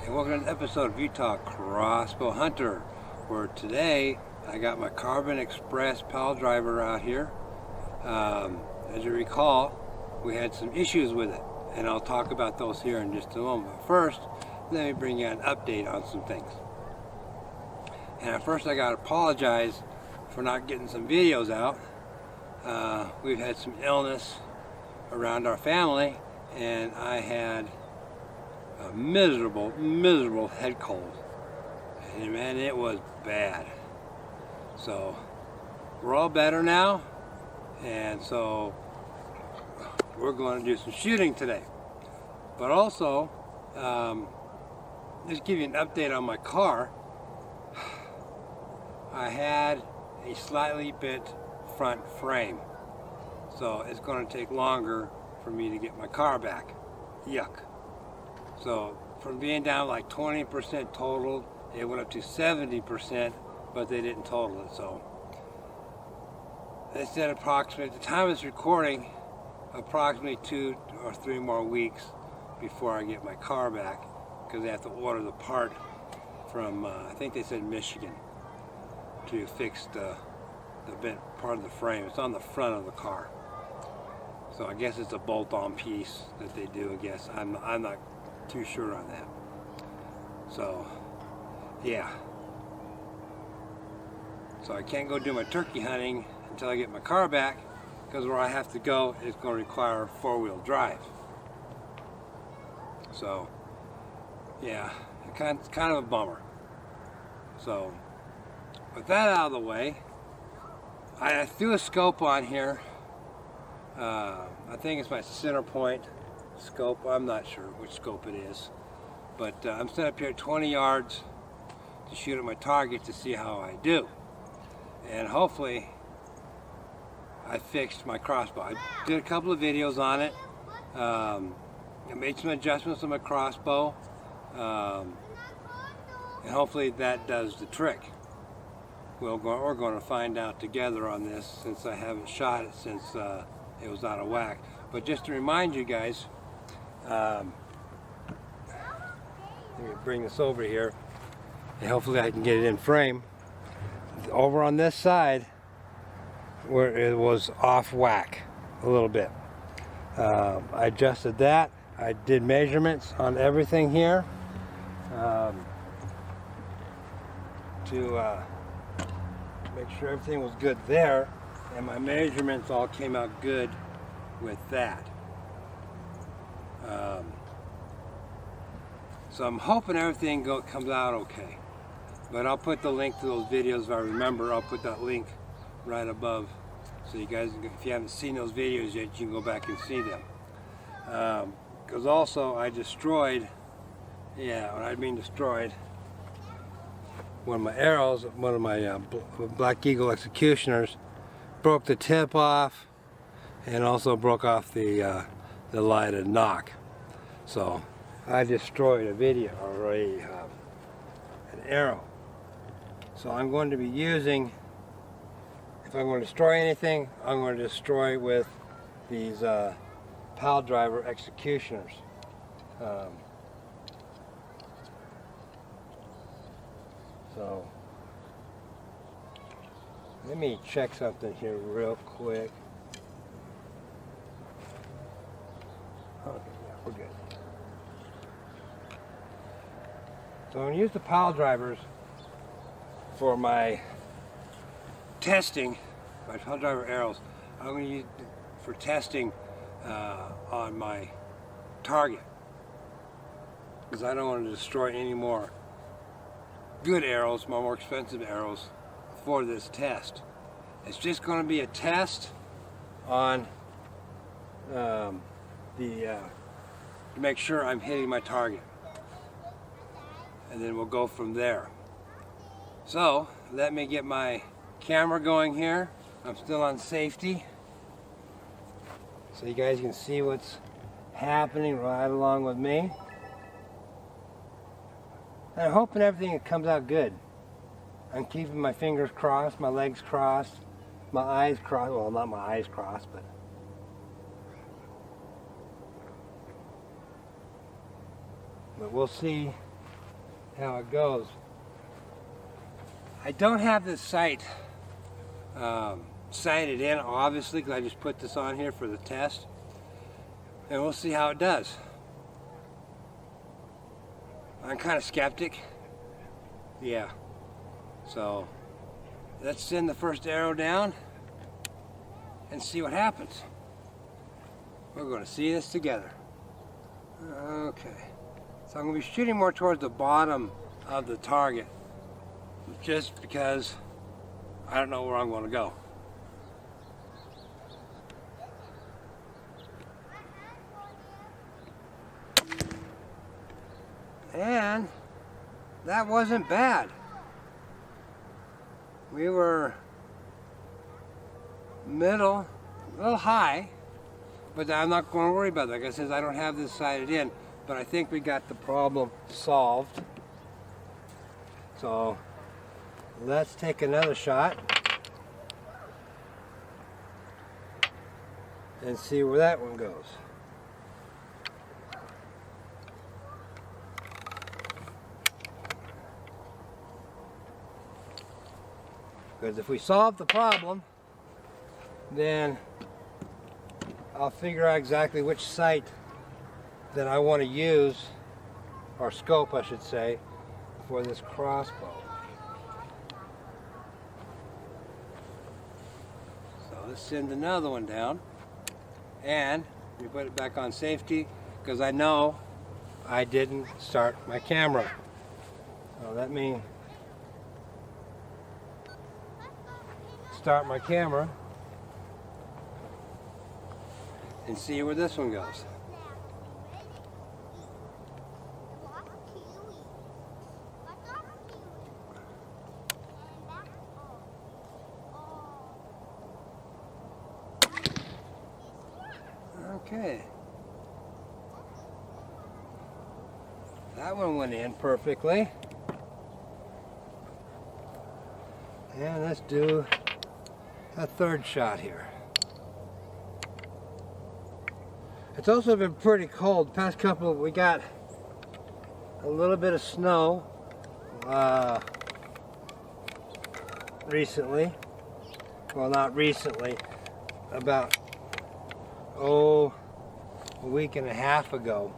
and welcome to an episode of Utah Crossbow Hunter, where today I got my Carbon Express Piledriver out here. As you recall, we had some issues with it, and I'll talk about those here in just a moment. But first, let me bring you an update on some things. And at first I got to apologize for not getting some videos out. We've had some illness around our family, and I had a miserable head cold, and man, it was bad. So we're all better now, and so we're going to do some shooting today. But also, just give you an update on my car. I had a slightly bent front frame, so it's going to take longer for me to get my car back. Yuck. So from being down like 20% total, it went up to 70%, but they didn't total it. So they said approximately, at the time of this recording, approximately 2 or 3 more weeks before I get my car back, because they have to order the part from, I think they said Michigan, to fix the bent part of the frame. It's on the front of the car. So I guess it's a bolt-on piece that they do, I guess. I'm not too sure on that. So, yeah. So I can't go do my turkey hunting until I get my car back, because where I have to go is going to require 4-wheel drive. So, yeah, it's kind of a bummer. So, with that out of the way, I threw a scope on here. I think it's my center point scope. I'm not sure which scope it is, but I'm set up here at 20 yards to shoot at my target to see how I do. And hopefully I fixed my crossbow. I did a couple of videos on it. I made some adjustments on my crossbow, and hopefully that does the trick. We're going to find out together on this, since I haven't shot it since it was out of whack. But just to remind you guys, let me bring this over here, and hopefully I can get it in frame. Over on this side, where it was off whack a little bit, I adjusted that. I did measurements on everything here to make sure everything was good there, and my measurements all came out good with that. So I'm hoping everything comes out okay. But I'll put the link to those videos if I remember. I'll put that link right above, so you guys, if you haven't seen those videos yet, you can go back and see them. Because also I destroyed, when I mean destroyed, one of my arrows, one of my Black Eagle executioners, broke the tip off, and also broke off the lighted knock. So I destroyed an arrow. So I'm going to be using, if I'm going to destroy anything, I'm going to destroy with these Piledriver executioners. So let me check something here real quick. Okay, yeah, we're good. So I'm going to use the Piledrivers for my testing, my Piledriver arrows. I'm going to use it for testing on my target, because I don't want to destroy any more good arrows, my more expensive arrows, for this test. It's just going to be a test on to make sure I'm hitting my target, and then we'll go from there. So let me get my camera going here. I'm still on safety, so you guys can see what's happening right along with me. And I'm hoping everything comes out good. I'm keeping my fingers crossed, my legs crossed, my eyes crossed. Well, not my eyes crossed, but we'll see how it goes. I don't have this sight sighted in, obviously, because I just put this on here for the test. And we'll see how it does. I'm kind of skeptic. Yeah. So let's send the first arrow down and see what happens. We're going to see this together. Okay. So I'm going to be shooting more towards the bottom of the target, just because I don't know where I'm going to go. And that wasn't bad. We were middle, a little high, but I'm not going to worry about that. Like I said, I don't have this sighted in, but I think we got the problem solved. So let's take another shot and see where that one goes. Because if we solve the problem, then I'll figure out exactly which sight that I want to use, or scope I should say, for this crossbow. So let's send another one down, and we put it back on safety, because I know I didn't start my camera. So let me start my camera and see where this one goes. Okay. That one went in perfectly. And let's do a third shot here. It's also been pretty cold. Past couple, we got a little bit of snow recently. Well, not recently, about a week and a half ago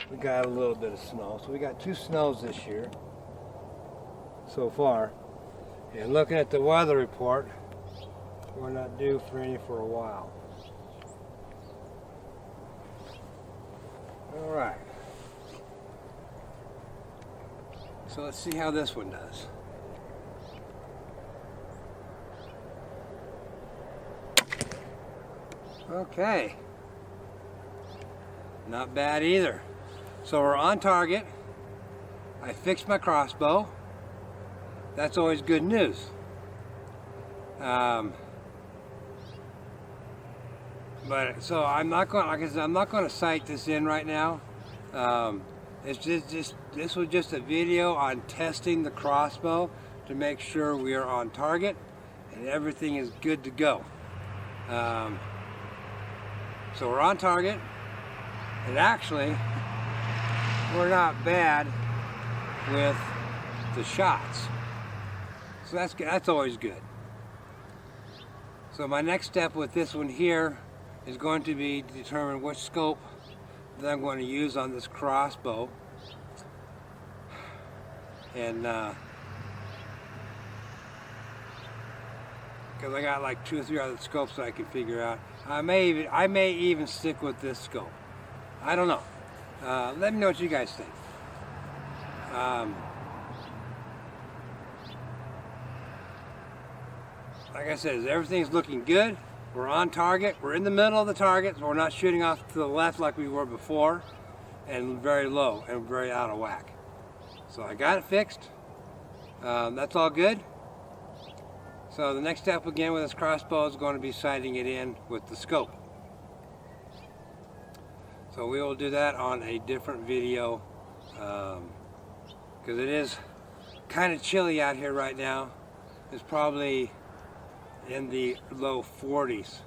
we got a little bit of snow. So we got 2 snows this year so far. And looking at the weather report, we're not due for any for a while. Alright. So let's see how this one does. Okay. Not bad either. So we're on target. I fixed my crossbow. That's always good news. But so I'm not going. Like I said, I'm not going to sight this in right now. It's just this was just a video on testing the crossbow to make sure we are on target and everything is good to go. So we're on target, and actually we're not bad with the shots. So that's always good. So my next step with this one here is going to be to determine which scope that I'm going to use on this crossbow. And because I got like 2 or 3 other scopes that I can figure out. I may even stick with this scope. I don't know. Let me know what you guys think. Like I said, everything's looking good. We're on target. We're in the middle of the target, so we're not shooting off to the left like we were before, and very low and very out of whack. So I got it fixed. That's all good. So the next step again with this crossbow is going to be sighting it in with the scope. So we will do that on a different video, because it is kind of chilly out here right now. It's probably in the low 40s.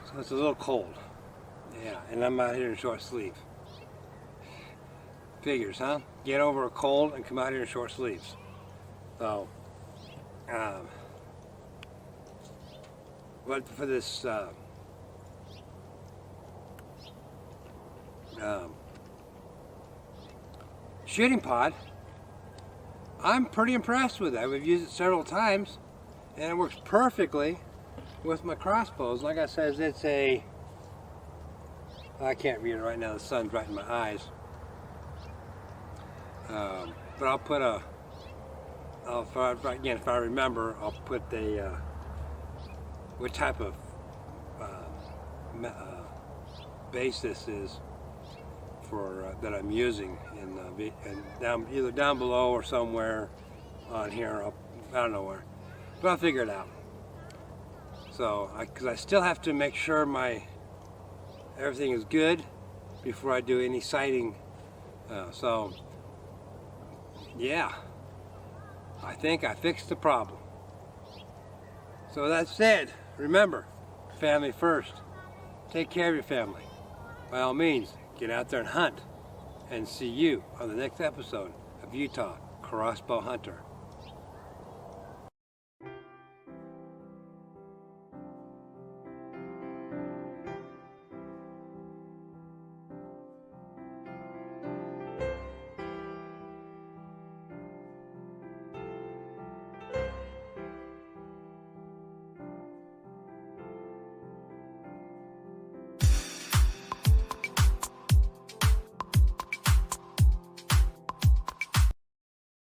So it's a little cold. Yeah, and I'm out here in short sleeve. Figures, huh? Get over a cold and come out here in short sleeves. So, but for this shooting pod, I'm pretty impressed with it. We've used it several times, and it works perfectly with my crossbows. Like I said, it's a, I can't read it right now, the sun's right in my eyes. But I'll put a, again, if I remember, I'll put the, what type of base this is for that I'm using, and down, either down below or somewhere on here. I don't know where, but I'll figure it out. So, because I still have to make sure everything is good before I do any sighting. So, yeah, I think I fixed the problem. So that said, remember, family first. Take care of your family. By all means, get out there and hunt. And see you on the next episode of Utah Crossbow Hunter.